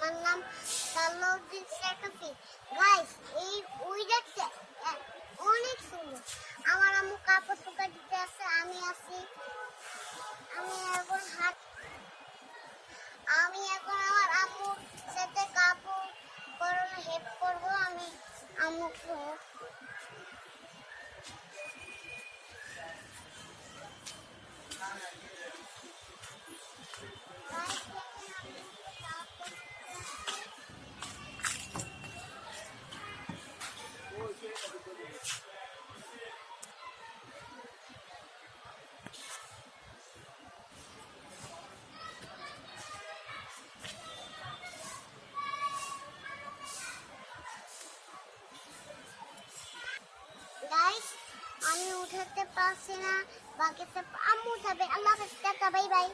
তার নাম সালাউদ্দিন শেখ হাসিন। গাইস, এই উইডারটা অনেক সুন্দর। আমার আম্মু কাপড় শুকা দিতে আছে, আমি আছি। আমি এখন আমার আম্মুর সাথে কাপড় পরানো হেল্প করবো। আমি আম্মুকে গাইস, আমি উঠাতে পারছি না, বাকি সব আম্মু উঠাবে। আল্লাহ হাফেজ, টাটা, বাই বাই।